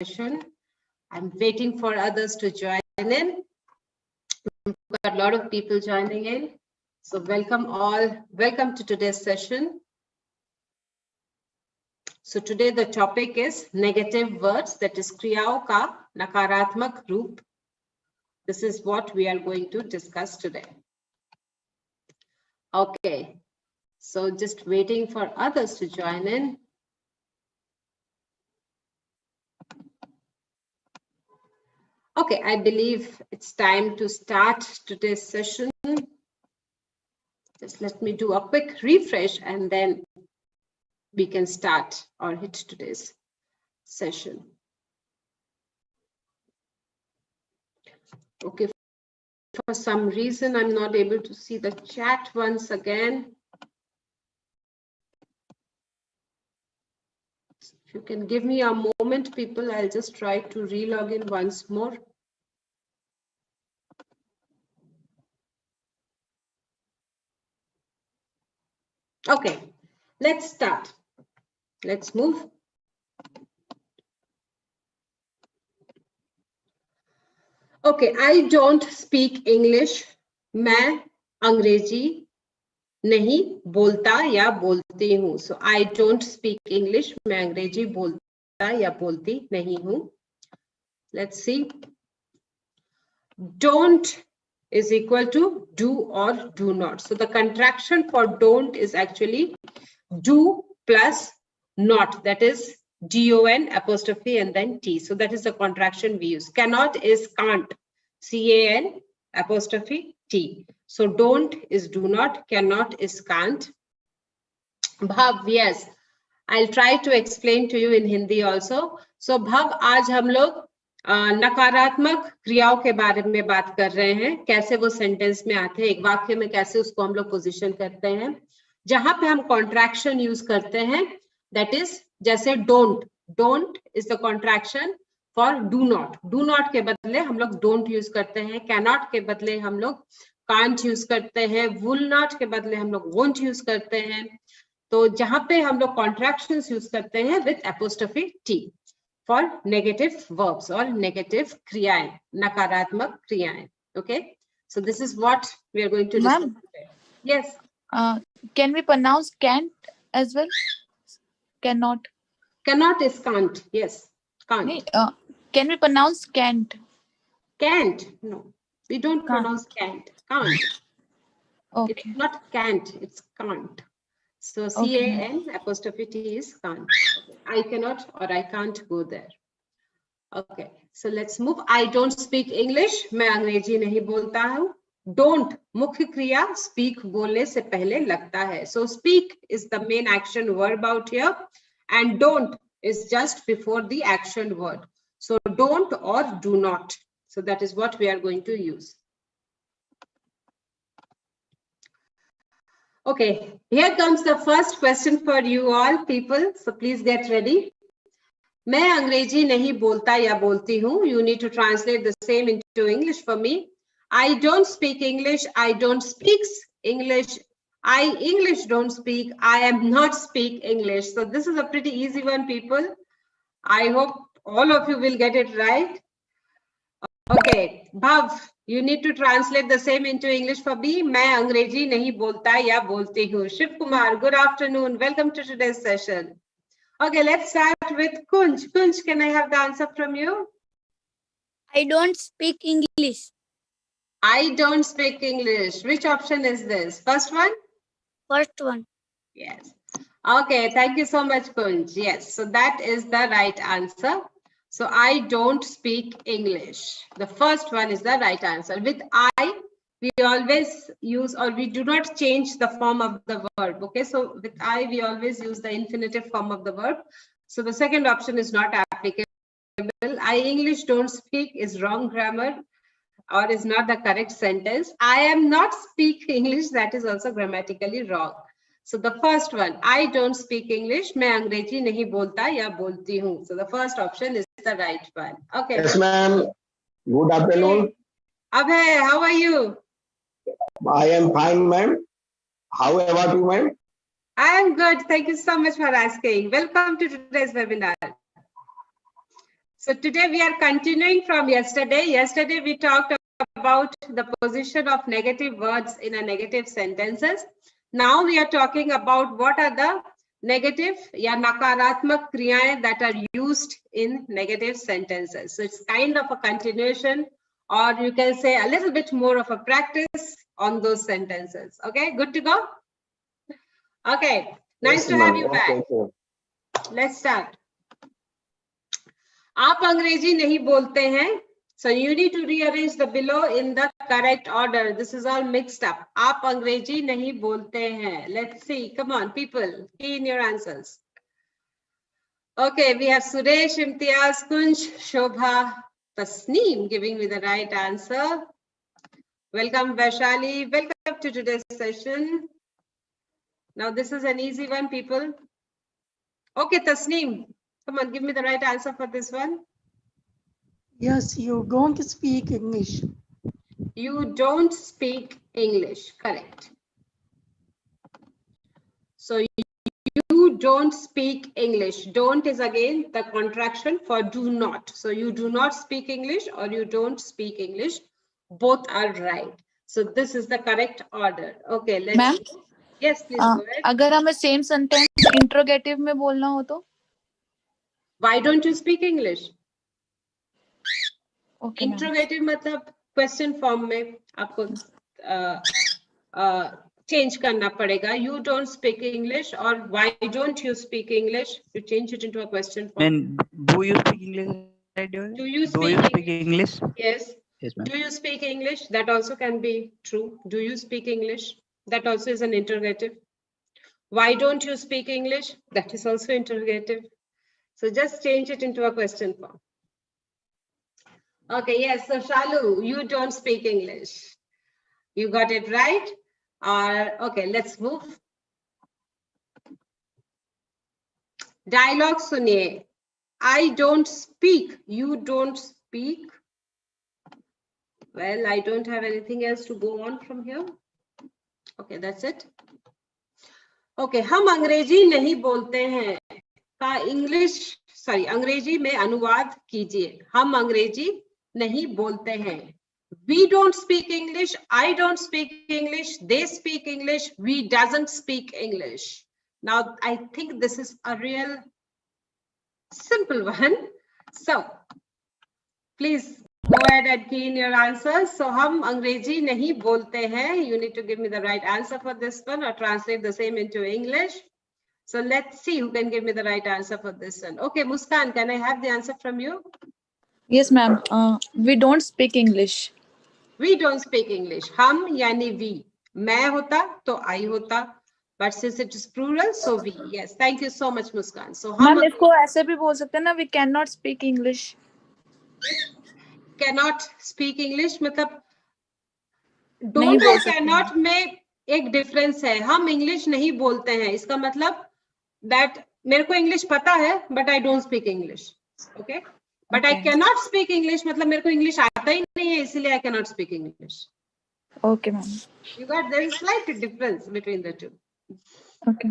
session. I'm waiting for others to join in. We've got a lot of people joining in. So welcome all. Welcome to today's session. So today the topic is negative words, that is क्रियाओं का नकारात्मक रूप. This is what we are going to discuss today. Okay. So just waiting for others to join in. Okay, I believe it's time to start today's session. Just let me do a quick refresh and then we can start or hit today's session. Okay, for some reason, I'm not able to see the chat once again. If you can give me a moment, people, I'll just try to re-log in once more. Okay, let's start. Let's move. Okay, I don't speak English. मैं अंग्रेजी नहीं बोलता या बोलती हूँ. So I don't speak English. मैं अंग्रेजी बोलता या बोलती नहीं हूँ. Let's see. Don't is equal to do or do not. So the contraction for don't is actually do plus not. That is D-O-N apostrophe and then T. So that is the contraction we use. Cannot is can't. C-A-N apostrophe T. So don't is do not. Cannot is can't. Bhav, yes. I'll try to explain to you in Hindi also. So Bhav, आज हम लोग नकारात्मक क्रियाओं के बारे में बात कर रहे हैं. कैसे वो सेंटेंस में आते हैं, एक वाक्य में कैसे उसको हम लोग पोजीशन करते हैं. जहां पे हम कॉन्ट्रैक्शन यूज करते हैं, दैट इज जैसे don't. Don't is the contraction for do not. Do not के बदले हम लोग डोंट यूज करते हैं. कैनॉट के बदले हम लोग कांट यूज करते हैं. वुल नॉट के बदले हम लोग वोंट यूज करते हैं. तो जहां पे हम लोग कॉन्ट्रैक्शंस यूज करते हैं with apostrophe T for negative verbs or negative kriyaएं, नकारात्मक क्रियाएं. Okay, so this is what we are going to discuss today. Yes. Can we pronounce can't as well? Cannot. Cannot is can't. Yes, can't. Can we pronounce can't? Can't. No, we don't pronounce can't. Can't. Okay. It's not can't. It's can't. So C-A-N apostrophe T is can't. I cannot or I can't go there. Okay, so let's move. I don't speak English. मैं अंग्रेजी नहीं बोलता हूँ. Don't मुख्य क्रिया speak बोलने से पहले लगता है. So speak is the main action verb out here, and don't is just before the action word. So don't or do not. So that is what we are going to use. Okay, here comes the first question for you all people. So please get ready. मैं अंग्रेजी नहीं बोलता या बोलती हूँ. You need to translate the same into English for me. I don't speak English. I don't speak English. I English don't speak. I am not speak English. So this is a pretty easy one, people. I hope all of you will get it right. Okay, Bhav, you need to translate the same into English for me. मैं अंग्रेजी नहीं बोलता या बोलती हूँ. Shiv Kumar, good afternoon. Welcome to today's session. Okay, let's start with Kunj. Kunj, can I have the answer from you? I don't speak English. I don't speak English. Which option is this? First one? First one. Yes. Okay, thank you so much, Kunj. Yes, so that is the right answer. So I don't speak English. The first one is the right answer. With I, we always use, or we do not change the form of the verb. Okay, so with I, we always use the infinitive form of the verb. So the second option is not applicable. I English don't speak is wrong grammar or is not the correct sentence. I am not speak English, that is also grammatically wrong. So the first one, I don't speak English. मैं अंग्रेजी नहीं बोलता या बोलती हूँ. So the first option is the right one. Okay. Yes, ma'am. Good afternoon. Abhay, how are you? I am fine, ma'am. How about you, ma'am? I am good. Thank you so much for asking. Welcome to today's webinar. So today we are continuing from yesterday. Yesterday we talked about the position of negative words in a negative sentences. Now we are talking about what are the negative या नकारात्मक क्रियाएं that are used in negative sentences. So it's kind of a continuation, or you can say a little bit more of a practice on those sentences. Okay, good to go? Okay, nice Yes, to have ma'am. you back. Okay, sir. Let's start. आप अंग्रेजी नहीं बोलते हैं, so you need to rearrange the below in the correct order. This is all mixed up. आप अंग्रेजी नहीं बोलते हैं. Let's see. Come on, people, key in your answers. Okay, we have Suresh, Imtiaz, Kunj, Shobha, Tasneem giving me the right answer. Welcome, Vaishali. Welcome to today's session. Now this is an easy one, people. Okay, Tasneem. Come on, give me the right answer for this one. Yes, you don't speak English. You don't speak English, correct. So you don't speak English. Don't is again the contraction for do not. So you do not speak English or you don't speak English. Both are right. So this is the correct order. Okay, let's. Ma'am? Yes, please go ahead. अगर हमें same sentence interrogative में बोलना हो तो Why don't you speak English? Okay ma'am Interrogative मतलब question form में आपको change करना पड़ेगा. You don't speak English or why don't you speak English? You change it into a question form. And do you speak English? Do you speak English? Yes. Yes, ma'am. Do you speak English? That also can be true. Do you speak English? That also is an interrogative. Why don't you speak English? That is also interrogative. So just change it into a question form. Okay, yes. So Shalu, you don't speak English. You got it right? Okay, let's move. Dialogue suniye. I don't speak. You don't speak. Well, I don't have anything else to go on from here. Okay, that's it. Okay, हम अंग्रेजी नहीं बोलते हैं का अंग्रेजी में अनुवाद कीजिए. हम अंग्रेजी नहीं बोलते हैं. We don't speak English. I don't speak English. They speak English. We doesn't speak English. Now, I think this is a real simple one. So, please go ahead and key in your answers. So, हम अंग्रेजी नहीं बोलते हैं. You need to give me the right answer for this one or translate the same into English. So, let's see who can give me the right answer for this one. Okay, Muskan, can I have the answer from you? Yes ma'am we don't speak English We don't speak English. हम यानी we. मैं होता तो I होता. But since it is plural, so we. Yes, thank you so much, Muskan. So हम ma'am इसको ऐसे भी बोल सकते हैं ना we can not speak English cannot speak English मतलब नहीं don't बोल और सकते cannot में एक डिफरेंस है. हम इंग्लिश नहीं बोलते हैं. इसका मतलब that मेरे को इंग्लिश पता है but I don't speak English. Okay? But I cannot speak English मतलब मेरे को इंग्लिश आता ही नहीं है इसलिए I cannot speak English. Okay ma'am You got there is slight difference between the two. Okay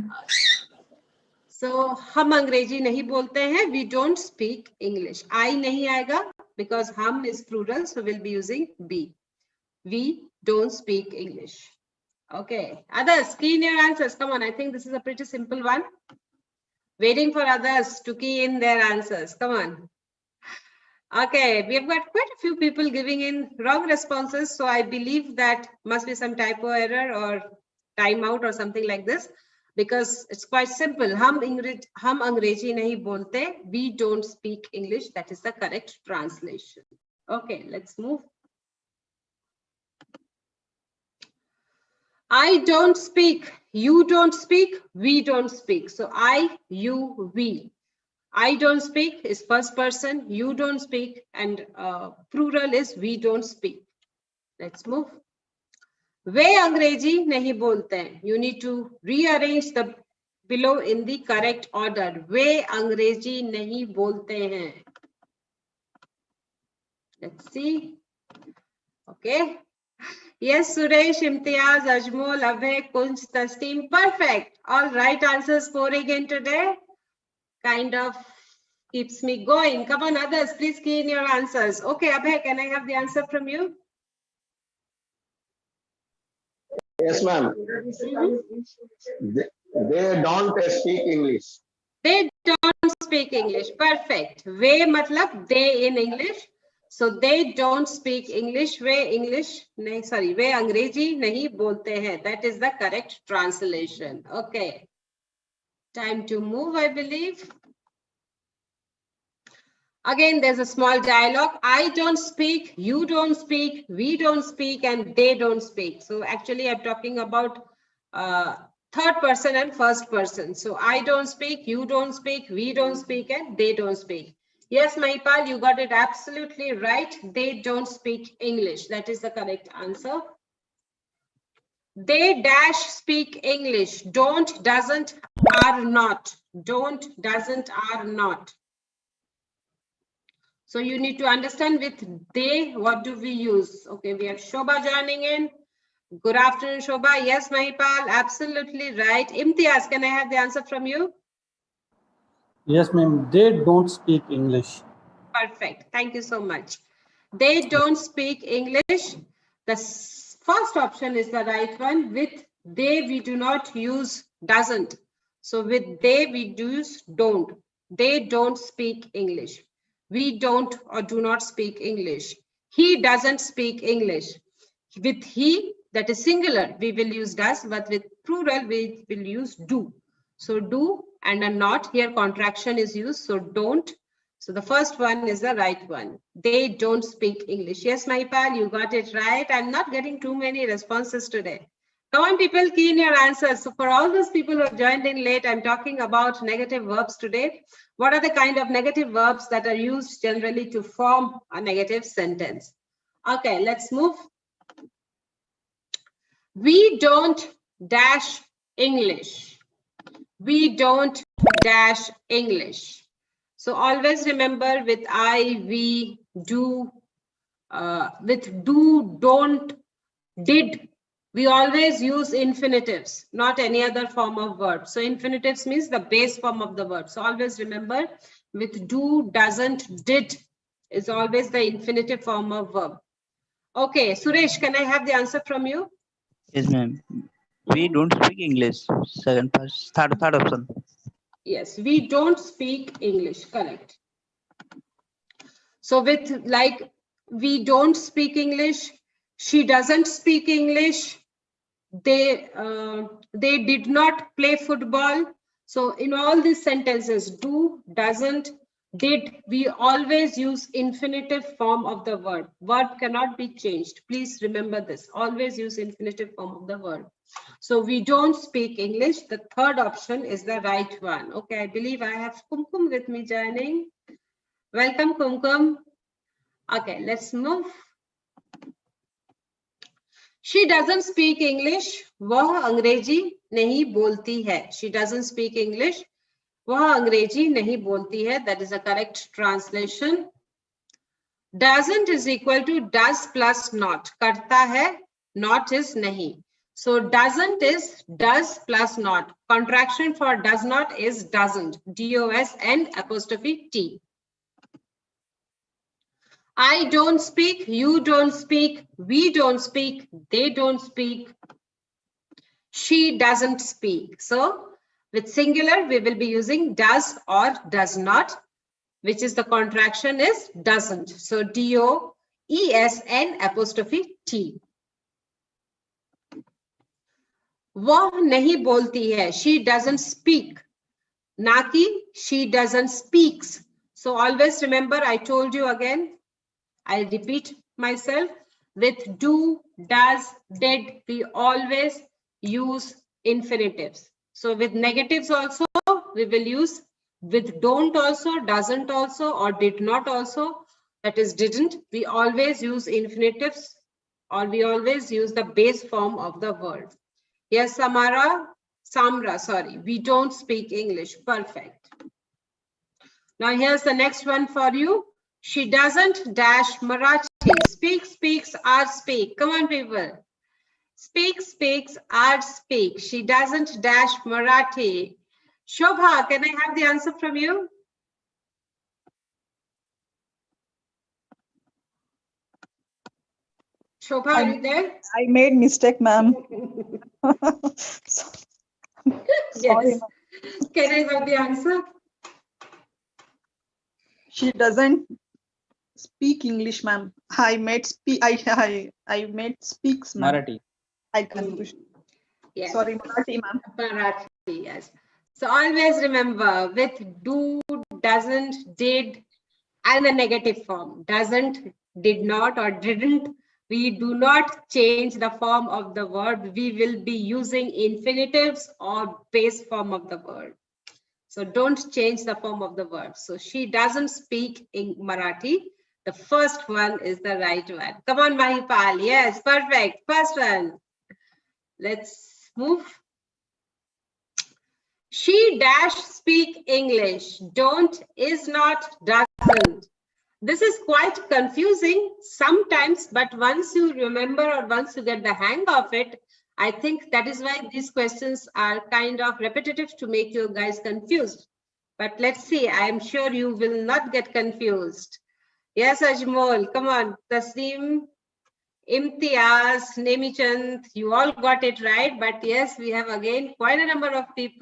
So हम अंग्रेजी नहीं बोलते हैं. We don't speak English. I नहीं आएगा because हम is plural, so we'll be using be. We don't speak English. Okay. Others, key in your answers. Come on. I think this is a pretty simple one. Waiting for others to key in their answers. Come on. Okay, we have got quite a few people giving in wrong responses. So I believe that must be some typo error or timeout or something like this, because it's quite simple. हम अंग्रेजी नहीं बोलते. We don't speak English. That is the correct translation. Okay, let's move. I don't speak. You don't speak. We don't speak. So I, you, we. I don't speak is first person. You don't speak, and plural is we don't speak. Let's move. वे अंग्रेजी नहीं बोलते हैं. You need to rearrange the below in the correct order. वे अंग्रेजी नहीं बोलते हैं. Let's see. Okay. Yes, Suresh, Imtiaz, Ajmol, Abhay, Kunj, Tasneem. Perfect. All right answers pouring in today. Kind of keeps me going. Come on, others, please key in your answers. Okay, Abhay, can I have the answer from you? Yes, ma'am. They don't speak English. They don't speak English. Perfect. वे मतलब they in English. So they don't speak English. Way English नहीं, sorry, वे अंग्रेजी नहीं बोलते हैं. That is the correct translation. Okay. Time to move, I believe. Again, there's a small dialogue. I don't speak, you don't speak, we don't speak, and they don't speak. So actually, I'm talking about third person and first person. So I don't speak, you don't speak, we don't speak, and they don't speak. Yes, Mahipal, you got it absolutely right. They don't speak English. That is the correct answer. They dash speak English. Don't, doesn't, are not. Don't, doesn't, are not. So you need to understand with they, what do we use? Okay, we have Shobha joining in. Good afternoon, Shobha. Yes, Mahipal, absolutely right. Imtiaz, can I have the answer from you? Yes, ma'am. They don't speak English. Perfect. Thank you so much. They don't speak English. The first option is the right one. With they, we do not use doesn't. So with they, we use don't. They don't speak English. We don't or do not speak English. He doesn't speak English. With he, that is singular, we will use does, but with plural, we will use do. So do and a not, here contraction is used, so don't. So the first one is the right one. They don't speak English. Yes, Mahipal, you got it right. I'm not getting too many responses today. Come on, people, key in your answers. So for all those people who have joined in late, I'm talking about negative verbs today. What are the kind of negative verbs that are used generally to form a negative sentence? Okay, let's move. We don't dash English. We don't dash English. So always remember with I, we, do, with do, don't, did, we always use infinitives, not any other form of verb. So infinitives means the base form of the verb. So always remember with do, doesn't, did is always the infinitive form of verb. Okay, Suresh, can I have the answer from you? Yes, ma'am. We don't speak English. Third option. Yes, we don't speak English, correct. So with like, we don't speak English, she doesn't speak English, they did not play football. So in all these sentences, do, doesn't, did, we always use infinitive form of the word. Verb cannot be changed. Please remember this. Always use infinitive form of the word. So we don't speak English. The third option is the right one. Okay, I believe I have Kumkum with me joining. Welcome, Kumkum. Okay, let's move. She doesn't speak English. वह अंग्रेजी नहीं बोलती है. She doesn't speak English. वह अंग्रेजी नहीं बोलती है. That is a correct translation. Doesn't is equal to does plus not. करता है, not is नहीं. So doesn't is does plus not. Contraction for does not is doesn't. D-O-S-N apostrophe T. I don't speak, you don't speak, we don't speak, they don't speak, she doesn't speak. So with singular, we will be using does or does not, which is the contraction is doesn't. So D-O-E-S-N apostrophe T. वह नहीं बोलती है, she doesn't speak. ना कि she doesn't speaks. So always remember, I told you again, I repeat myself, with do, does, did, we always use infinitives. So with negatives also, we will use with don't also, doesn't also, or did not also, that is didn't. We always use infinitives, or we always use the base form of the word. Yes, Samra, sorry, we don't speak English. Perfect. Now here's the next one for you. She doesn't dash Marathi. Speak, speaks, are speak. Come on, people. Speak, speaks, are speak. She doesn't dash Marathi. Shobha, can I have the answer from you? Shobha, are you there? I made mistake, ma'am. Sorry, Yes. ma'am. Can I have the answer? She doesn't speak English, ma'am. I made speaks, ma'am. Marathi. I confused. Yes. Sorry, Marathi, ma'am. Marathi, yes. So always remember with do, doesn't, did, and the negative form. Doesn't, did not, or didn't. We do not change the form of the verb. We will be using infinitives or base form of the verb. So don't change the form of the verb. So she doesn't speak in Marathi. The first one is the right one. Come on, Mahipal. Yes, perfect. First one. Let's move. She dash speak English. Don't, is not, doesn't. This is quite confusing sometimes, but once you remember or once you get the hang of it, I think that is why these questions are kind of repetitive to make you guys confused. But let's see, I am sure you will not get confused. Yes, Ajmol, come on. Tasneem, Imtiaz, Nemichand, you all got it right. But yes, we have again quite a number of people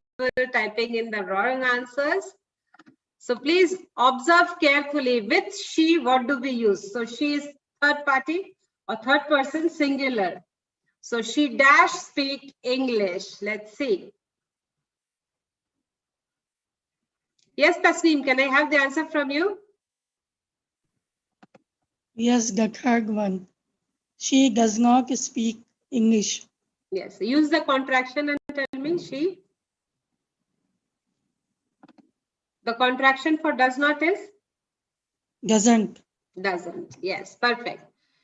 typing in the wrong answers. So please observe carefully. With she, what do we use? So she is third party or third person singular. So she dash speak English. Let's see. Yes, Tasneem, can I have the answer from you? Yes, the third one. She does not speak English. Yes, use the contraction and tell me she. The contraction for does not is? Doesn't. Doesn't. Yes, perfect.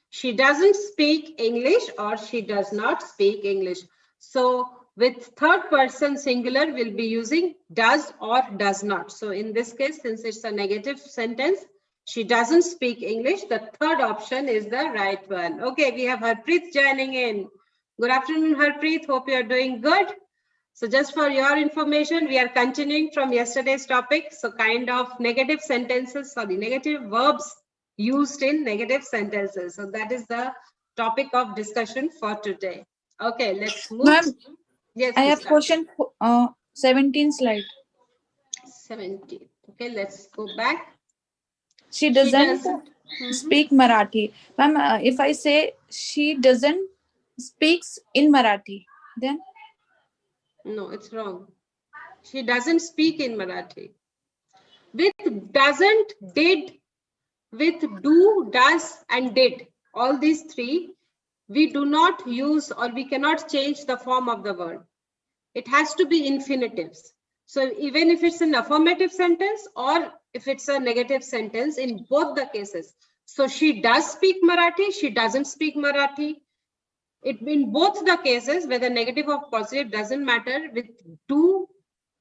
She doesn't speak English or she does not speak English. So with third person singular, we'll be using does or does not. So in this case, since it's a negative sentence, she doesn't speak English. The third option is the right one. Okay, we have Harpreet joining in. Good afternoon, Harpreet. Hope you are doing good. So just for your information, we are continuing from yesterday's topic. So kind of negative sentences, sorry, negative verbs used in negative sentences. So that is the topic of discussion for today. Okay, let's move. Ma'am, Yes, I have Krista. question 17 slide. 17. Okay, let's go back. She doesn't Mhm. speak Marathi. Ma'am, if I say she doesn't speaks in Marathi, then? No, it's wrong. She doesn't speak in Marathi. With doesn't, did, with do, does, and did, all these three, we do not use or we cannot change the form of the word. It has to be infinitives. So even if it's an affirmative sentence or if it's a negative sentence, in both the cases. So she does speak Marathi, she doesn't speak Marathi. In both the cases, whether negative or positive doesn't matter, with do,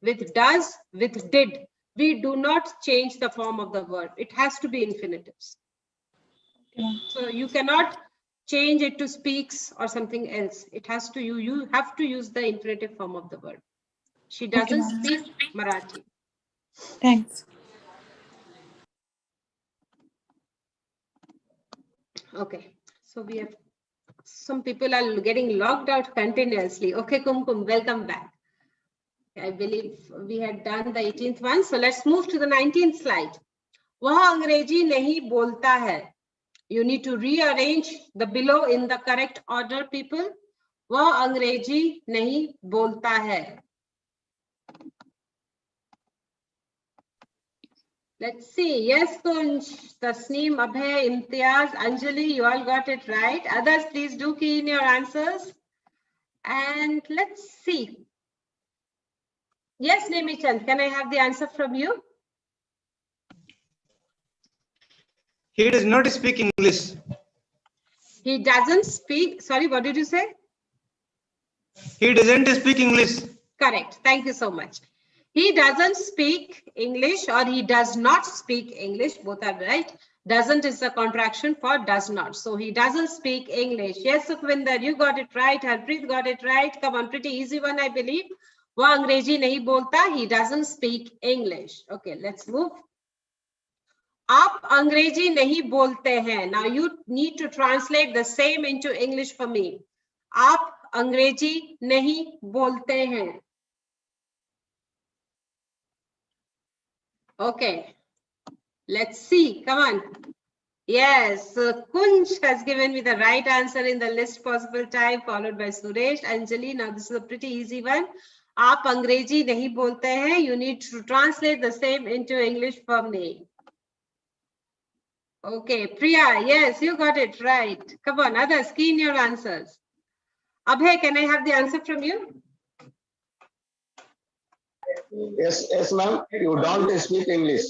with does, with did, we do not change the form of the verb. It has to be infinitives. Okay. So you cannot change it to speaks or something else. It has to, you have to use the infinitive form of the verb. She doesn't ma'am. speak Marathi. Thanks. Okay, so we have some people are getting logged out continuously. Okay, Kumkum, welcome back. I believe we had done the 18th one. So let's move to the 19th slide. वह अंग्रेजी नहीं बोलता है. You need to rearrange the below in the correct order, people. वह अंग्रेजी नहीं बोलता है. Let's see. Yes, Kunj, Tasneem, Abhay, Imtiaz, Anjali, you all got it right. Others, please do key in your answers. And let's see. Yes, Nemichand, can I have the answer from you? He does not speak English. He doesn't speak. Sorry, what did you say? He doesn't speak English. Correct. Thank you so much. He doesn't speak English or he does not speak English. Both are right. Doesn't is the contraction for does not. So he doesn't speak English. Yes, Sukhvinder, you got it right. Harpreet got it right. Come on, pretty easy one, I believe. वो अंग्रेजी नहीं बोलता. He doesn't speak English. Okay, let's move. आप अंग्रेजी नहीं बोलते हैं. Now you need to translate the same into English for me. आप अंग्रेजी नहीं बोलते हैं. Okay, let's see. Come on. Yes, Kunj has given me the right answer in the least possible time, followed by Suresh. Anjali, now this is a pretty easy one. आप अंग्रेजी नहीं बोलते हैं. You need to translate the same into English for me. Okay, Priya, yes, you got it right. Come on, others, key in your answers. Abhay, can I have the answer from you? Yes, ma'am. You don't speak English.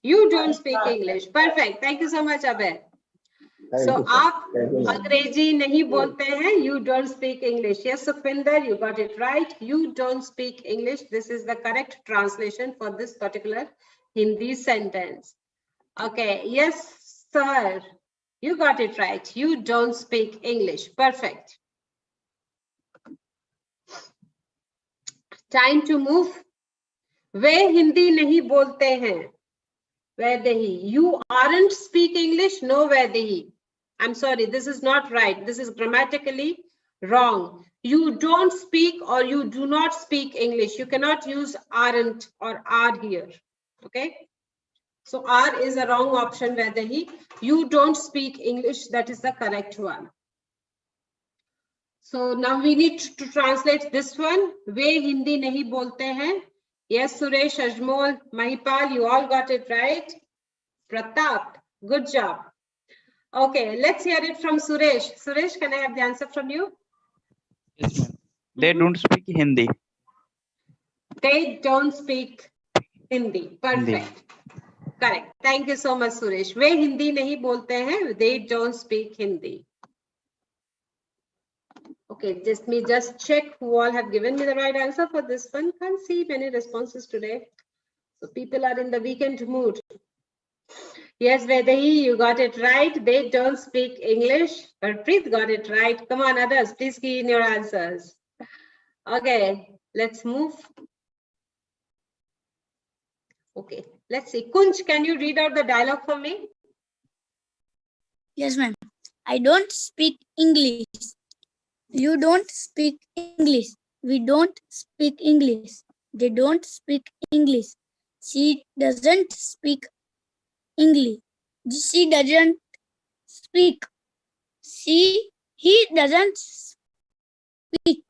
You don't speak English. Perfect. Thank you so much, Abhay. So, आप अंग्रेजी नहीं बोलते हैं. You don't speak English. Yes, Sukhvinder, you got it right. You don't speak English. This is the correct translation for this particular Hindi sentence. Okay. Yes, sir. You got it right. You don't speak English. Perfect. Time to move. वे हिंदी नहीं बोलते हैं. Vaidehi. You aren't speak English. No, Vaidehi. I'm sorry, this is not right. This is grammatically wrong. You don't speak or you do not speak English. You cannot use aren't or are here. Okay. So are is a wrong option, Vaidehi. You don't speak English. That is the correct one. So now we need to translate this one. वे हिंदी नहीं बोलते हैं. Yes, Suresh, Ajmol, Mahipal, you all got it right. Pratap, good job. Okay, let's hear it from Suresh. Suresh, can I have the answer from you? Yes, ma'am. They don't speak Hindi. They don't speak Hindi. Perfect. Correct. Thank you so much, Suresh. वे हिंदी नहीं बोलते हैं. They don't speak Hindi. Okay, just check who all have given me the right answer for this one. Can't see many responses today. So people are in the weekend mood. Yes, Vedahi, you got it right. They don't speak English. Harpreet got it right. Come on, others, please key in your answers. Okay, let's move. Okay, let's see. Kunj, can you read out the dialogue for me? Yes, ma'am. I don't speak English. You don't speak English. We don't speak English. They don't speak English. She doesn't speak English. She doesn't speak. He doesn't speak.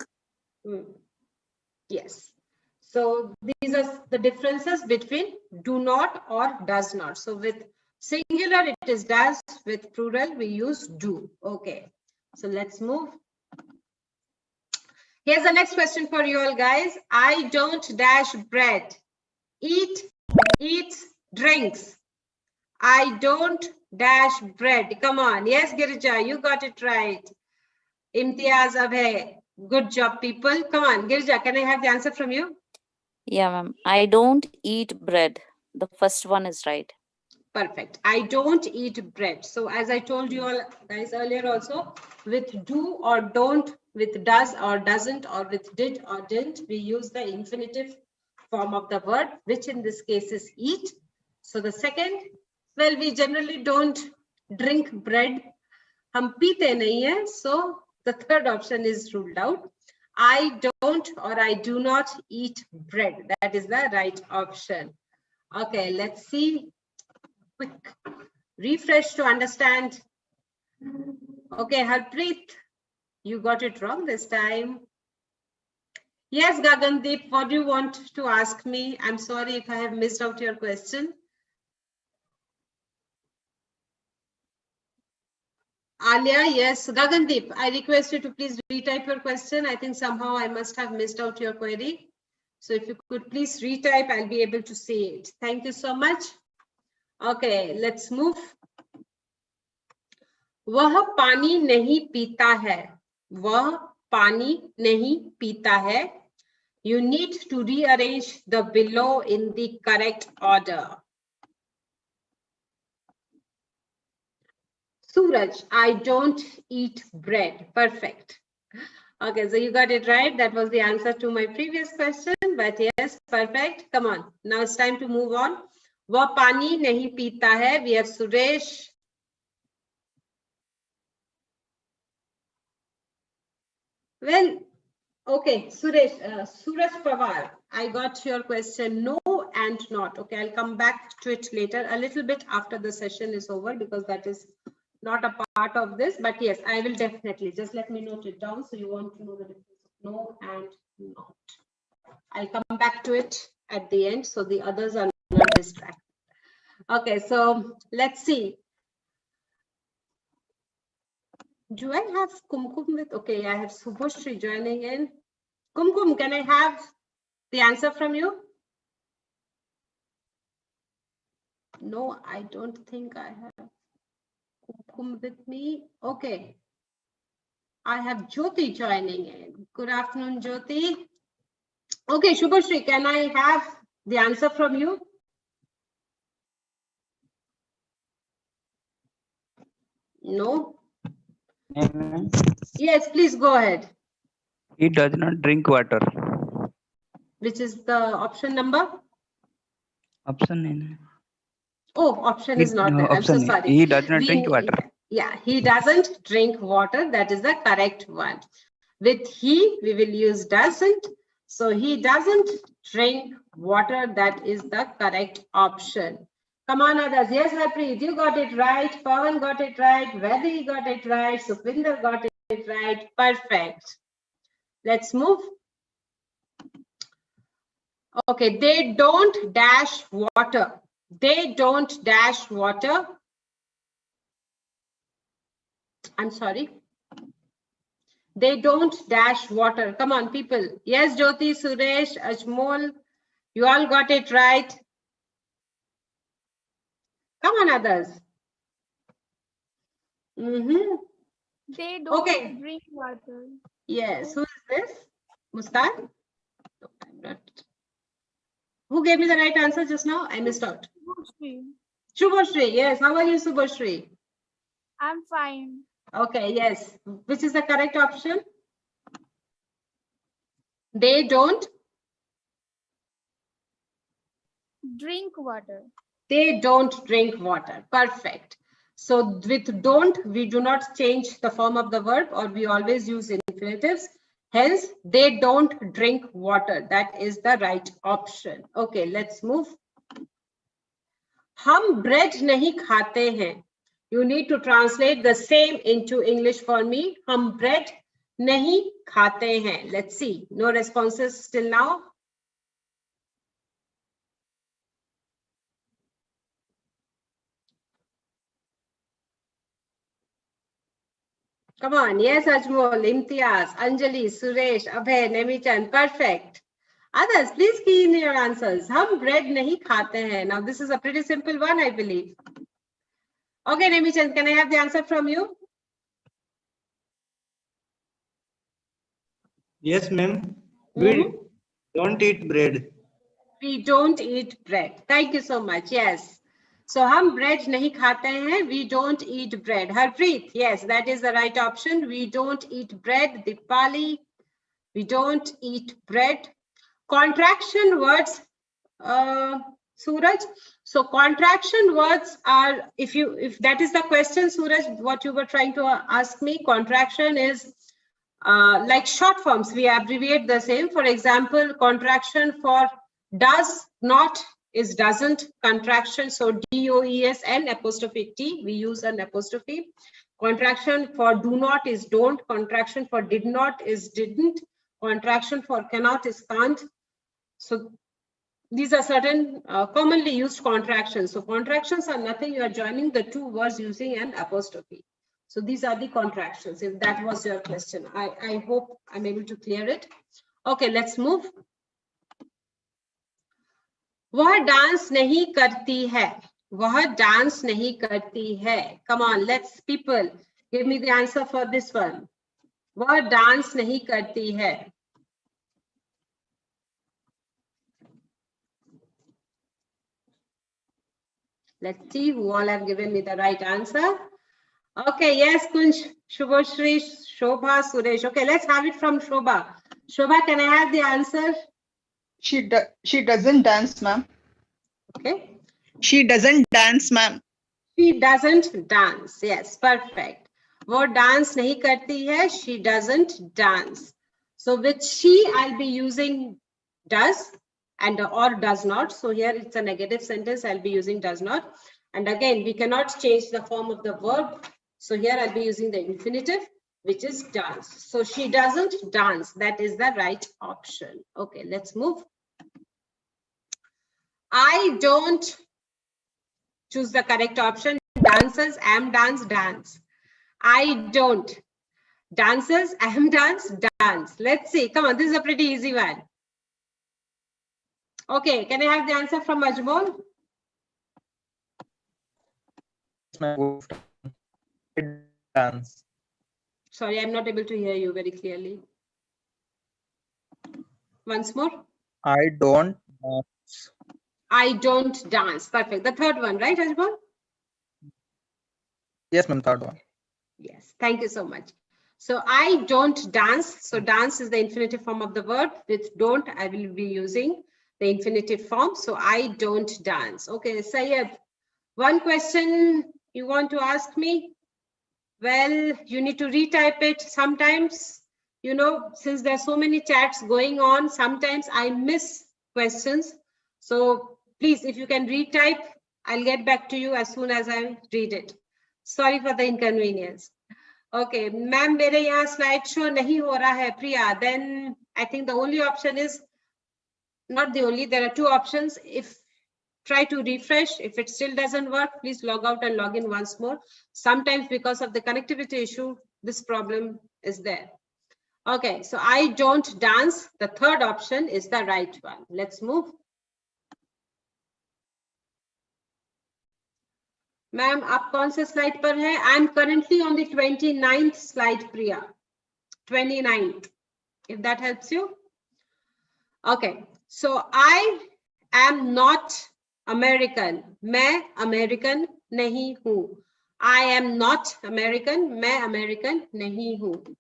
Yes. So these are the differences between do not or does not. So with singular it is does, with plural we use do. Okay. So let's move. Here's the next question for you all, guys. I don't dash bread. Eats, drinks. I don't dash bread. Come on. Yes, Girija, you got it right. Imtiaz Abhay. Good job, people. Come on, Girija, can I have the answer from you? Yeah, ma'am. I don't eat bread. The first one is right. Perfect. I don't eat bread. So as I told you all guys earlier also, with do or don't, with does or doesn't, or with did or didn't, we use the infinitive form of the word, which in this case is eat. So the second, well, we generally don't drink bread. Hum peete nahi hai. So the third option is ruled out. I don't or I do not eat bread. That is the right option. Okay, let's see. Quick refresh to understand. Okay, Harpreet, you got it wrong this time. Yes, Gagandeep, what do you want to ask me? I'm sorry if I have missed out your question. Alia, yes, Gagandeep, I request you to please retype your question. I think somehow I must have missed out your query. So if you could please retype, I'll be able to see it. Thank you so much. Okay, let's move. वह पानी नहीं पीता है. वह पानी नहीं पीता है. You need to rearrange the below in the correct order. Suraj, I don't eat bread. Perfect. Okay, so you got it right. That was the answer to my previous question, but yes, perfect. Come on. Now it's time to move on. वह पानी नहीं पीता है. We have Suresh. Well, okay, Suresh, Suraj Pawar, I got your question. No and not. Okay, I'll come back to it later, a little bit after the session is over, because that is not a part of this. But yes, I will definitely. Just let me note it down so you want to know the difference of no and not. I'll come back to it at the end so the others are not distracted. Okay, so let's see. Do I have Kumkum with? Okay, I have Subhashri joining in. Kumkum, can I have the answer from you? No, I don't think I have Kumkum with me. Okay. I have Jyoti joining in. Good afternoon, Jyoti. Okay, Subhashri, can I have the answer from you? No. Ma'am, Yes, please go ahead. he does not drink water. Which is the option number? Option in. Oh, option is not No, there. I'm so option A. sorry. He does not drink water. Yeah, he doesn't drink water. That is the correct one. With he, we will use doesn't. So he doesn't drink water. That is the correct option. Come on, others. Yes, Harpreet, you got it right. Pawan got it right. Vedi got it right. Supinder got it right. Perfect. Let's move. Okay, they don't dash water. They don't dash water. I'm sorry. They don't dash water. Come on, people. Yes, Jyoti, Suresh, Ajmol, you all got it right. Come on, others. They don't Okay. drink water. Yes, who is this? Muskan? No, I'm not. Who gave me the right answer just now? I missed out. Shubhashri, yes. How are you, Shubhashri? I'm fine. Okay, yes. Which is the correct option? They don't. Drink water. They don't drink water. Perfect. So with don't, we do not change the form of the verb, or we always use infinitives. Hence, they don't drink water. That is the right option. Okay, let's move. हम bread नहीं खाते हैं. You need to translate the same into English for me. हम bread नहीं खाते हैं. Let's see. No responses till now. Come on. Yes, Ajmol, Imtiaz, Anjali, Suresh, Abhay, Nemichan. Perfect. Others, please key in your answers. हम bread नहीं खाते हैं. Now, this is a pretty simple one, I believe. Okay, Nemichan, can I have the answer from you? Yes, ma'am. We don't eat bread. We don't eat bread. Thank you so much. Yes. So हम bread नहीं खाते हैं. We don't eat bread. Harpreet, yes, that is the right option. We don't eat bread. Dipali, we don't eat bread. Contraction words, Suraj. So contraction words are, if that is the question, Suraj, what you were trying to ask me, contraction is like short forms. We abbreviate the same. For example, contraction for does not is doesn't. Contraction, so DOES and apostrophe T, we use an apostrophe. Contraction for do not is don't. Contraction for did not is didn't. Contraction for cannot is can't. So these are certain commonly used contractions. So contractions are nothing. You are joining the two words using an apostrophe. So these are the contractions, if that was your question. I hope I'm able to clear it. Okay, let's move. वह dance नहीं करती है. वह dance नहीं करती है. Come on, let's people give me the answer for this one. वह dance नहीं करती है. Let's see who all have given me the right answer. Okay, yes, Kunj, Shubhashri, Shobha, Suresh. Okay, let's have it from Shobha. Shobha, can I have the answer? She doesn't dance, ma'am. Okay. She doesn't dance, ma'am. She doesn't dance. Yes, perfect. वो dance नहीं करती है. She doesn't dance. So with she, I'll be using does and or does not. So here it's a negative sentence. I'll be using does not. And again, we cannot change the form of the verb. So here I'll be using the infinitive, which is dance. So she doesn't dance. That is the right option. Okay, let's move. I don't choose the correct option. Dances, am dance, dance. I don't. Dances, am dance, dance. Let's see. Come on, this is a pretty easy one. Okay, can I have the answer from Ajmol? Dance. Sorry, I'm not able to hear you very clearly. Once more. I don't dance. I don't dance. Perfect. The third one, right, Ajmol? Yes, ma'am, third one. Yes, thank you so much. So I don't dance. So dance is the infinitive form of the verb. With don't, I will be using the infinitive form. So I don't dance. Okay, Sayed, one question you want to ask me? Well, you need to retype it. Sometimes, you know, since there are so many chats going on, sometimes I miss questions. So please, if you can retype, I'll get back to you as soon as I read it. Sorry for the inconvenience. Okay, ma'am, मेरे यहाँ slide show नहीं हो रहा है, Priya. Then I think the only option is, not the only, there are two options. If try to refresh, if it still doesn't work, please log out and log in once more. Sometimes because of the connectivity issue, this problem is there. Okay, so I don't dance. The third option is the right one. Let's move. Ma'am, आप कौन से slide पर हैं? I'm currently on the 29th slide, Priya. 29th, if that helps you. Okay, so I am not American. मैं American नहीं हूँ. I am not American. मैं American नहीं हूँ.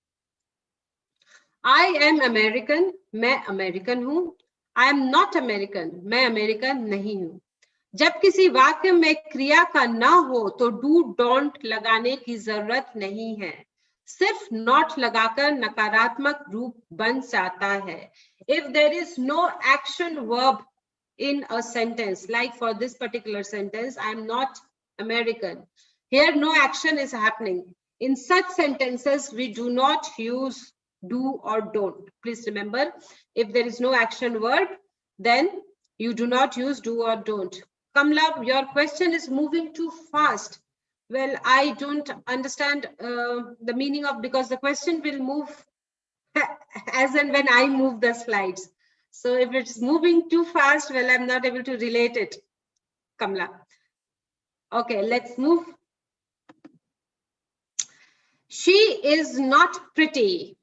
I am American. मैं American हूँ. I am not American. मैं American नहीं हूँ. जब किसी वाक्य में क्रिया का ना हो तो डू डोंट लगाने की जरूरत नहीं है. सिर्फ नॉट लगाकर नकारात्मक रूप बन जाता है. If there is no action verb in a sentence, like for this particular sentence, I am not American. Here no action is happening. In such sentences, we do not use do or don't. Please remember, if there is no action word, then you do not use do or don't. Kamla, your question is moving too fast. Well, I don't understand the meaning of, because the question will move as and when I move the slides. So if it's moving too fast, well, I'm not able to relate it, Kamla. Okay, let's move. She is not pretty.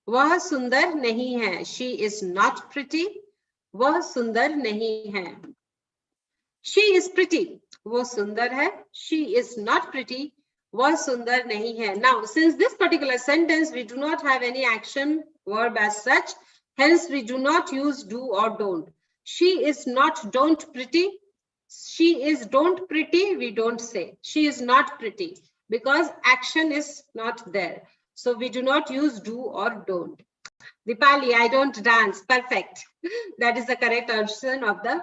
वह सुंदर नहीं है. She is not pretty. वह सुंदर नहीं है. She is pretty. वो सुंदर है. She is not pretty. वह सुंदर नहीं है. Now, since this particular sentence, we do not have any action verb as such, hence we do not use do or don't. She is not don't pretty. She is don't pretty, we don't say. She is not pretty because action is not there. So we do not use do or don't. Dipali, I don't dance. Perfect. That is the correct option of the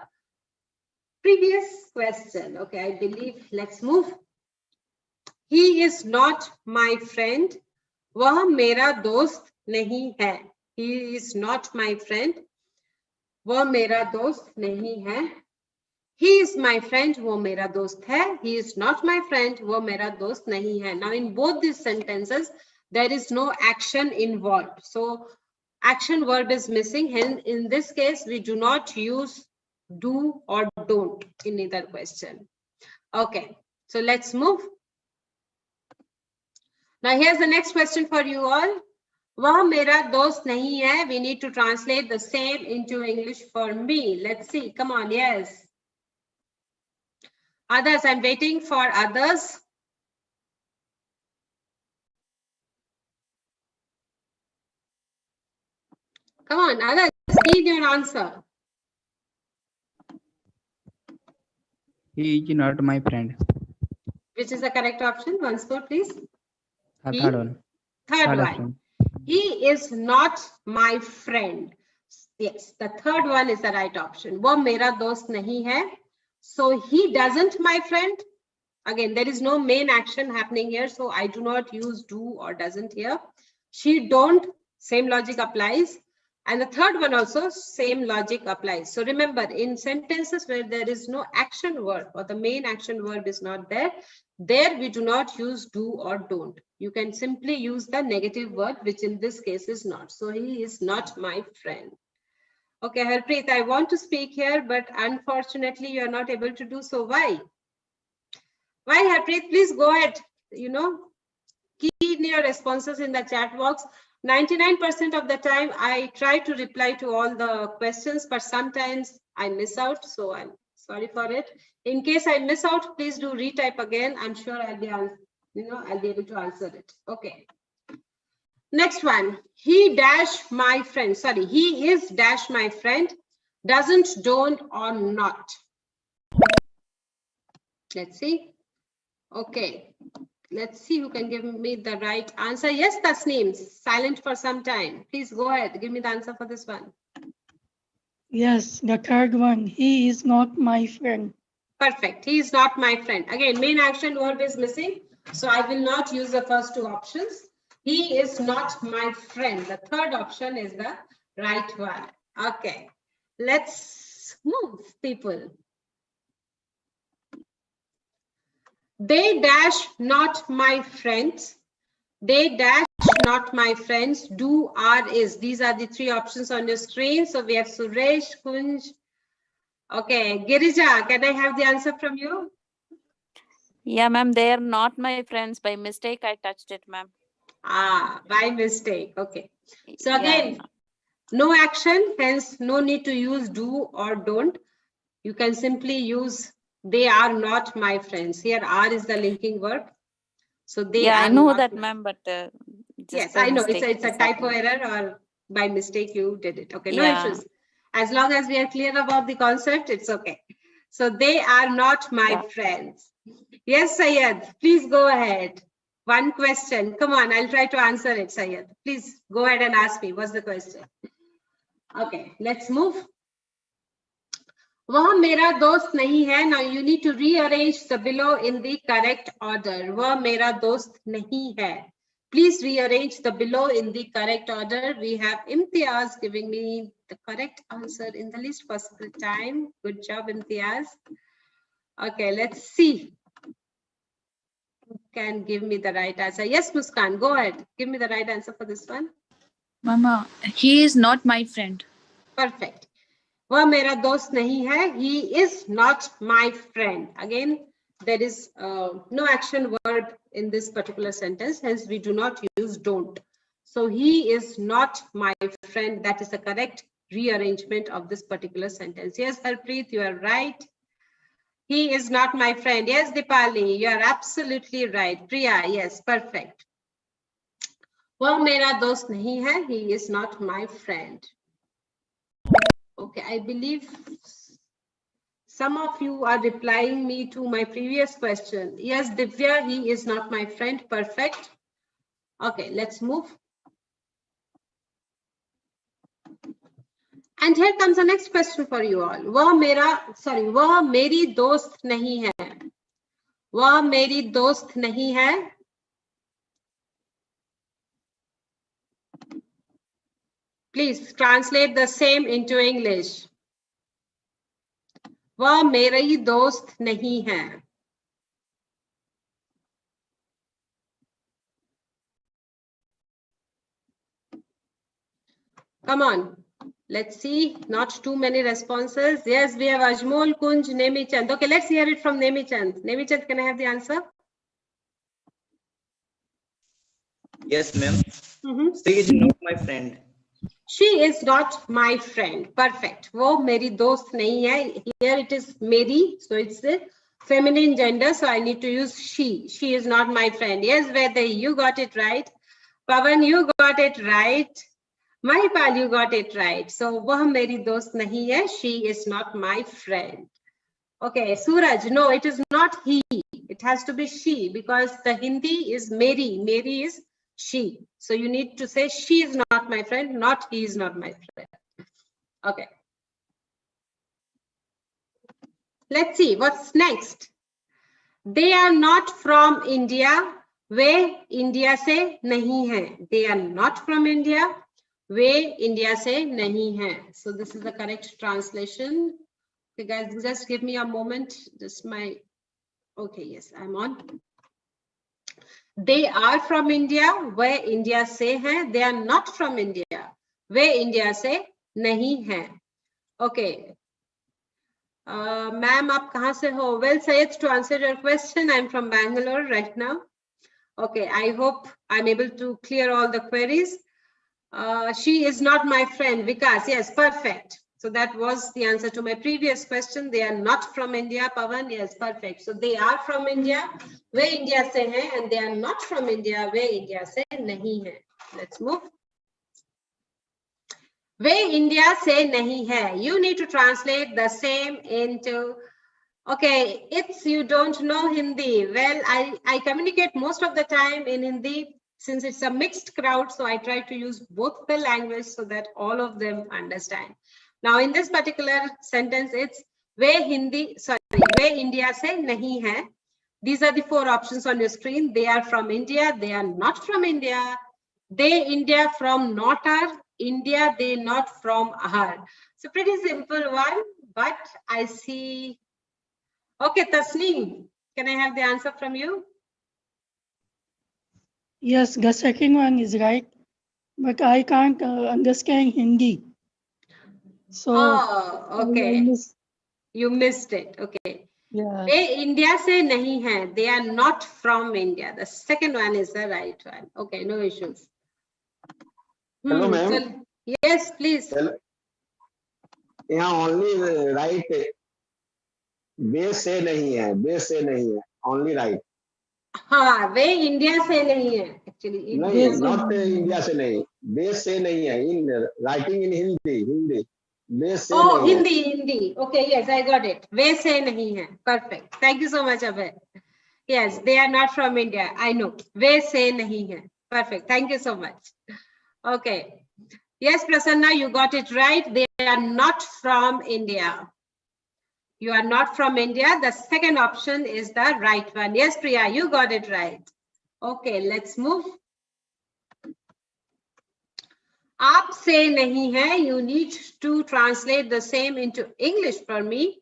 previous question. Okay, I believe, let's move. He is not my friend. वह मेरा दोस्त नहीं है. He is not my friend. वह मेरा दोस्त नहीं है. He is my friend. वो मेरा दोस्त है. He is not my friend. वो मेरा दोस्त नहीं है. Now in both these sentences, there is no action involved. So action verb is missing. Hence, in this case, we do not use do or don't in either question. Okay, so let's move. Now here's the next question for you all. वह मेरा दोस्त नहीं है. We need to translate the same into English for me. Let's see. Come on, yes. Others, I'm waiting for others. Come on, others, need your answer. He is not my friend. Which is the correct option? Once more, please. He? Third one. Third one. option. He is not my friend. Yes, the third one is the right option. वो मेरा दोस्त नहीं है. So he doesn't my friend. Again, there is no main action happening here. So I do not use do or doesn't here. She don't, same logic applies. And the third one also, same logic applies. So remember, in sentences where there is no action verb or the main action verb is not there, there we do not use do or don't. You can simply use the negative verb, which in this case is not. So he is not my friend. Okay, Harpreet, I want to speak here, but unfortunately you are not able to do so. Why? Why, Harpreet? Please go ahead. You know, key in your responses in the chat box. 99% of the time I try to reply to all the questions, but sometimes I miss out. So I'm sorry for it. In case I miss out, please do retype again. I'm sure I'll be able to answer it. Okay. Next one. He dash my friend. Sorry, he is dash my friend. Doesn't, don't, or not. Let's see. Okay. Let's see who can give me the right answer. Yes, Tasneem, silent for some time. Please go ahead. Give me the answer for this one. Yes, the third one. He is not my friend. Perfect. He is not my friend. Again, main action verb is missing. So I will not use the first two options. He is not my friend. The third option is the right one. Okay. Let's move, people. They dash not my friends. They dash not my friends. Do, are, is. These are the three options on your screen. So we have Suresh, Kunj. Okay, Girija, can I have the answer from you? Yeah, ma'am, they are not my friends. By mistake, I touched it, ma'am. Ah, by mistake. Okay. So Yeah, again, no action, hence no need to use do or don't. You can simply use they are not my friends. Here are is the linking verb. So they yeah, are I know not that, my- ma'am, but just yes, by I know mistake it's a this typo happened. error or by mistake you did it. Okay, no Yeah. issues. As long as we are clear about the concept, it's okay. So they are not my Yeah. friends. Yes, Syed, please go ahead. One question. Come on, I'll try to answer it, Syed. Please go ahead and ask me. What's the question? Okay, let's move. वह मेरा दोस्त नहीं है. Now you need to rearrange the below in the correct order. वह मेरा दोस्त नहीं है. Please rearrange the below in the correct order. We have Imtiaz giving me the correct answer in the least possible time. Good job, Imtiaz. Okay, let's see. Who can give me the right answer? Yes, Muskan, go ahead. Give me the right answer for this one. Mama, he is not my friend. Perfect. वह मेरा दोस्त नहीं है. He is not my friend. Again, there is no action verb in this particular sentence. Hence, we do not use don't. So he is not my friend. That is the correct rearrangement of this particular sentence. Yes, Harpreet, you are right. He is not my friend. Yes, Dipali, you are absolutely right. Priya, yes, perfect. वह मेरा दोस्त नहीं है. He is not my friend. Okay, I believe some of you are replying me to my previous question. Yes, Divya, he is not my friend. Perfect. Okay, let's move. And here comes the next question for you all. वह मेरी दोस्त नहीं है. वह मेरी दोस्त नहीं है. Please translate the same into English. वह मेरी दोस्त नहीं है. Come on. Let's see. Not too many responses. Yes, we have Ajmol, Kunj, Nemichand. Okay, let's hear it from Nemichand. Nemichand, can I have the answer? Yes, ma'am. Mm-hmm. She is not my friend. She is not my friend. Perfect. वो मेरी दोस्त नहीं है. Here it is मेरी, so it's the feminine gender. So I need to use she. She is not my friend. Yes, Veda, you got it right. Pavan, you got it right. Mahipal, you got it right. So वह मेरी दोस्त नहीं है. She is not my friend. Okay, Suraj, no, it is not he. It has to be she because the Hindi is Mary. Mary is she. So you need to say she is not my friend, not he is not my friend. Okay. Let's see what's next. They are not from India. Way India से नहीं हैं. They are not from India. Way India से नहीं हैं. So this is the correct translation. Okay, guys, just give me a moment. Just my. Okay, yes, I'm on. They are from India. Way India से हैं. They are not from India. Way India से नहीं हैं. Okay. Ma'am, आप कहाँ से हो? Well, Syed, to answer your question, I'm from Bangalore right now. Okay, I hope I'm able to clear all the queries. She is not my friend, Vikas. Yes, perfect. So that was the answer to my previous question. They are not from India, Pavan. Yes, perfect. So they are from India. Way India से हैं, and they are not from India. Way India से नहीं हैं. Let's move. Way India से नहीं है. You need to translate the same into. Okay, it's you don't know Hindi. Well, I communicate most of the time in Hindi since it's a mixed crowd. So I try to use both the language so that all of them understand. Now in this particular sentence, it's way India से नहीं है. These are the four options on your screen. They are from India. They are not from India. They India from not are. India, they not from are. So pretty simple one, but I see. Okay, Tasneem, can I have the answer from you? Yes, the second one is right, but I can't understand Hindi. So Oh, okay. You missed it. Okay. Yeah. They India se nahi hai. They are not from India. The second one is the right one. Okay, no issues. Hello, ma'am. Yes, please. यहाँ only right वे से नहीं है, वे से नहीं है, only right. हाँ, वे India से नहीं है actually. नहीं, not इंडिया से नहीं, वे से नहीं है. In writing in Hindi, वे से Oh, नहीं है. Hindi. Okay, yes, I got it. वे से नहीं है. Perfect. Thank you so much, Abhay. Yes, they are not from India. I know. वे से नहीं है. Perfect. Thank you so much. Okay. Yes, Prasanna, you got it right. They are not from India. You are not from India. The second option is the right one. Yes, Priya, you got it right. Okay, let's move. आप से नहीं है. You need to translate the same into English for me.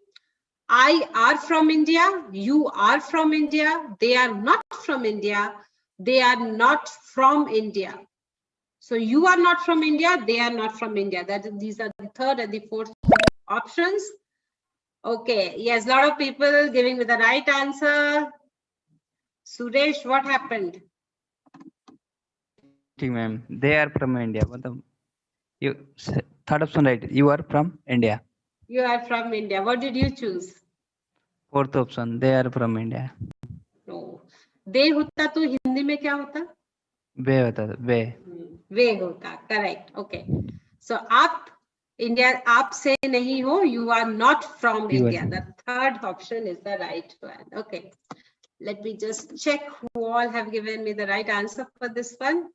I are from India. You are from India. They are not from India. They are not from India. So you are not from India. They are not from India. These are the third and the fourth options. Okay, yes, a lot of people giving me the right answer. Suresh, what happened? Ma'am, they are from India. You third option right. You are from India. You are from India. What did you choose? Fourth option. They are from India. No. दे होता तो हिंदी में क्या होता? वे होता वे. वे होता. Correct. Okay. So आप India, आप से नहीं हो. You are not from India. The third option is the right one. Okay. Let me just check who all have given me the right answer for this one.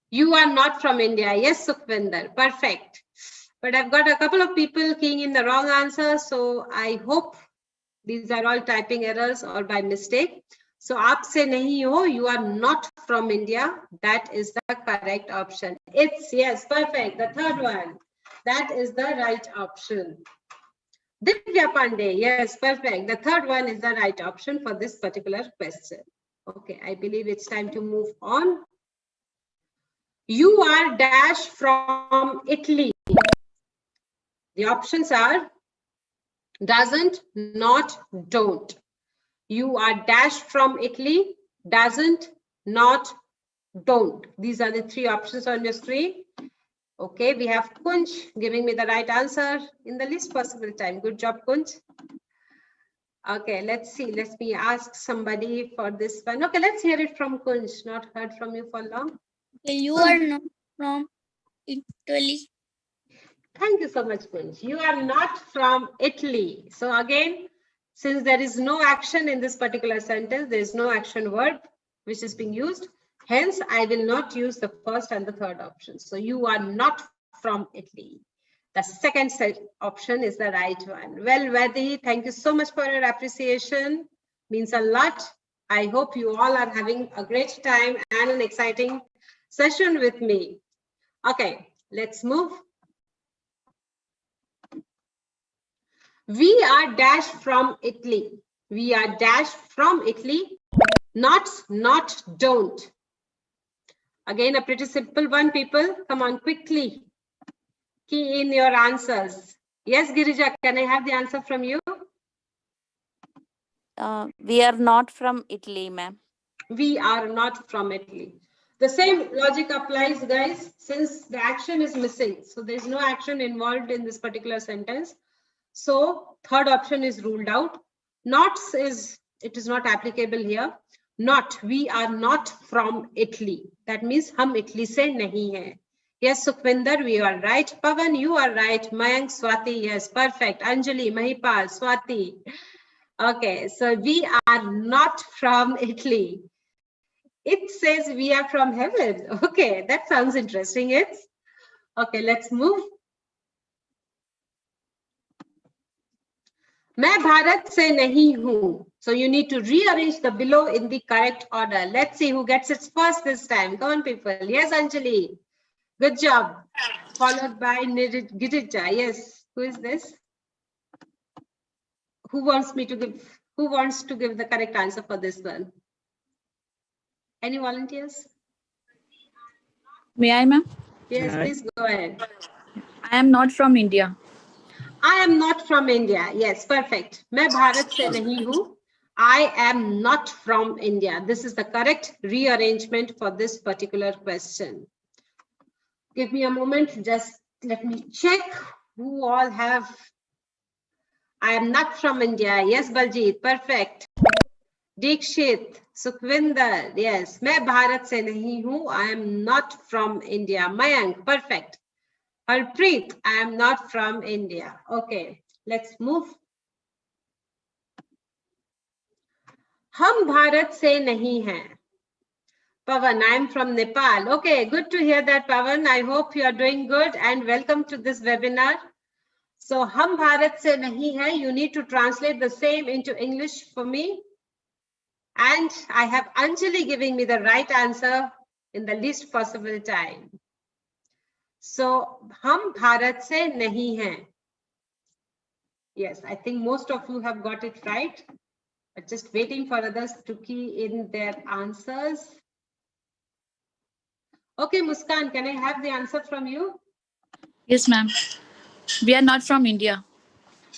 You are not from India. Yes, Sukhvinder. Perfect. But I've got a couple of people keying in the wrong answer. So I hope these are all typing errors or by mistake. So aap se nahi ho, you are not from India. That is the correct option. It's yes, perfect. The third one. That is the right option. Divya Pandey. Yes, perfect. The third one is the right option for this particular question. Okay, I believe it's time to move on. You are dash from Italy. The options are doesn't, not, don't. You are dash from Italy, doesn't, not, don't. These are the three options on your screen. Okay, we have Kunj giving me the right answer in the least possible time. Good job, Kunj. Okay, let's see. Let me ask somebody for this one. Okay, let's hear it from Kunj. Not heard from you for long. You are not from Italy. Thank you so much, Kunj. You are not from Italy. So again, since there is no action in this particular sentence, there is no action word which is being used. Hence, I will not use the first and the third option. So you are not from Italy. The second option is the right one. Well, Vadi, thank you so much for your appreciation. Means a lot. I hope you all are having a great time and an exciting session with me. Okay, let's move. We are dash from Italy. We are dash from Italy. Not, don't. Again, a pretty simple one, people. Come on, quickly. Key in your answers. Yes, Girija, can I have the answer from you? We are not from Italy, ma'am. We are not from Italy. The same logic applies, guys, since the action is missing. So there's no action involved in this particular sentence. So third option is ruled out. Not is, it is not applicable here. Not, we are not from Italy. That means hum Italy se nahi hai. Yes, Sukhvinder, we are right. Pavan, you are right. Mayank, Swati, yes, perfect. Anjali, Mahipal, Swati. Okay, so we are not from Italy. It says we are from heaven. Okay, that sounds interesting. It's okay. Let's move. मैं भारत से नहीं हूँ. So you need to rearrange the below in the correct order. Let's see who gets it first this time. Come on, people. Yes, Anjali. Good job. Followed by Girija. Yes. Who is this? Who wants me to give? Who wants to give the correct answer for this one? Any volunteers? May I, ma'am? Yes, please go ahead. I am not from India. I am not from India. Yes, perfect. मैं भारत से नहीं हूँ. I am not from India. This is the correct rearrangement for this particular question. Give me a moment. Just let me check who all have. I am not from India. Yes, Baljit. Perfect. Dikshit, Sukhvinder. Yes. मैं भारत से नहीं हूँ. I am not from India. Mayank. Perfect. Harpreet, I am not from India. Okay, let's move. हम भारत से नहीं हैं. Pavan, I am from Nepal. Okay, good to hear that, Pavan. I hope you are doing good and welcome to this webinar. So, हम भारत से नहीं हैं. You need to translate the same into English for me. And I have Anjali giving me the right answer in the least possible time. So, हम भारत से नहीं हैं. Yes, I think most of you have got it right. But just waiting for others to key in their answers. Okay, Muskan, can I have the answer from you? Yes, ma'am. We are not from India.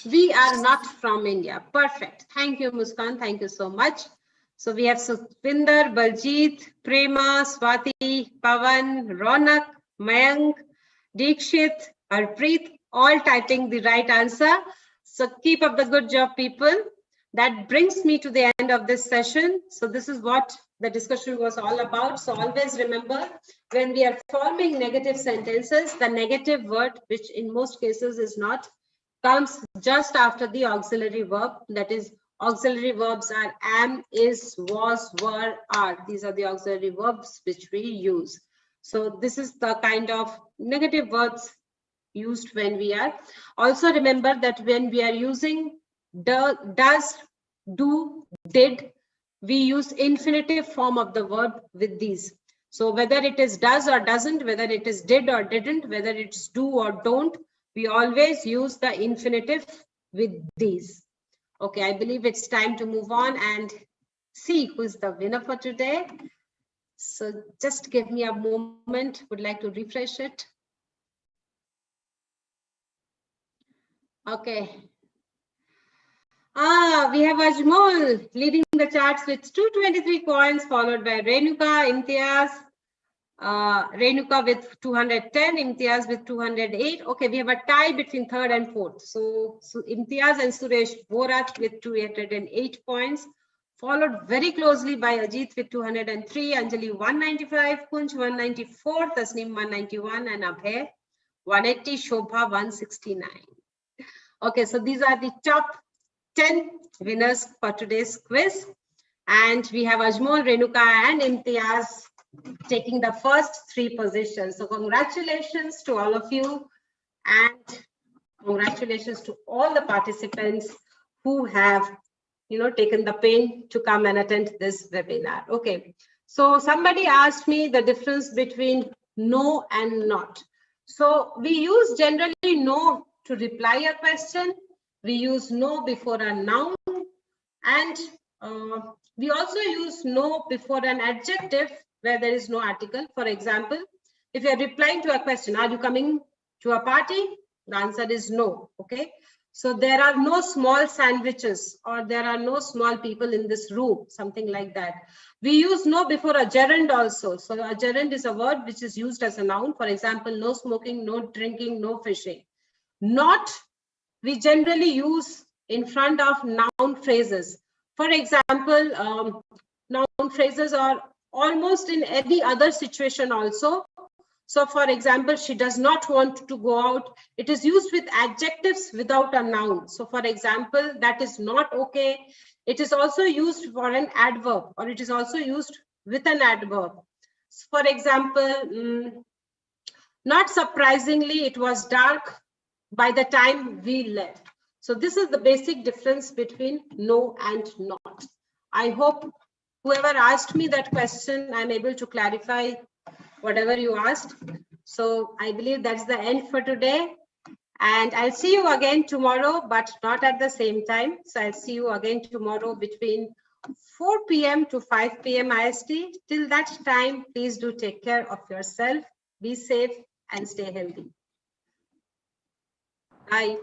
We are not from India. Perfect. Thank you, Muskan. Thank you so much. So we have Sukhvinder, Baljit, Prema, Swati, Pavan, Ronak, Mayank, Dikshit, Harpreet, all typing the right answer. So keep up the good job, people. That brings me to the end of this session. So this is what the discussion was all about. So always remember, when we are forming negative sentences, the negative word, which in most cases is not, comes just after the auxiliary verb. That is, auxiliary verbs are am, is, was, were, are. These are the auxiliary verbs which we use. So this is the kind of negative words used when we are. Also remember that when we are using does, do, did, we use infinitive form of the verb with these. So whether it is does or doesn't, whether it is did or didn't, whether it's do or don't, we always use the infinitive with these. Okay, I believe it's time to move on and see who is the winner for today. So just give me a moment, would like to refresh it. Okay. We have Ajmol leading the charts with 223 coins, followed by Renuka, Imtiaz, Renuka with 210, Imtiaz with 208. Okay, we have a tie between third and fourth. So Imtiaz and Suresh Borat with 208 points, followed very closely by Ajit with 203, Anjali 195, Kunj 194, Tasneem 191, and Abhay 180, Shobha 169. Okay, so these are the top 10 winners for today's quiz. And we have Ajmol, Renuka and Imtiaz taking the first 3 positions. So congratulations to all of you, and congratulations to all the participants who have, taken the pain to come and attend this webinar. Okay, so somebody asked me the difference between no and not. So we use generally no to reply a question. We use no before a noun, and we also use no before an adjective where there is no article. For example, if you are replying to a question, are you coming to a party? The answer is no. Okay. So there are no small sandwiches, or there are no small people in this room, something like that. We use no before a gerund also. So a gerund is a word which is used as a noun. For example, no smoking, no drinking, no fishing. Not, we generally use in front of noun phrases. For example, noun phrases are almost in any other situation also. So for example, she does not want to go out. It is used with adjectives without a noun. So for example, that is not okay. It is also used for an adverb, or it is also used with an adverb. For example, not surprisingly, it was dark by the time we left. So this is the basic difference between no and not. I hope whoever asked me that question, I'm able to clarify whatever you asked. So I believe that's the end for today. And I'll see you again tomorrow, but not at the same time. So I'll see you again tomorrow between 4 p.m. to 5 p.m. IST. Till that time, please do take care of yourself. Be safe and stay healthy. Bye.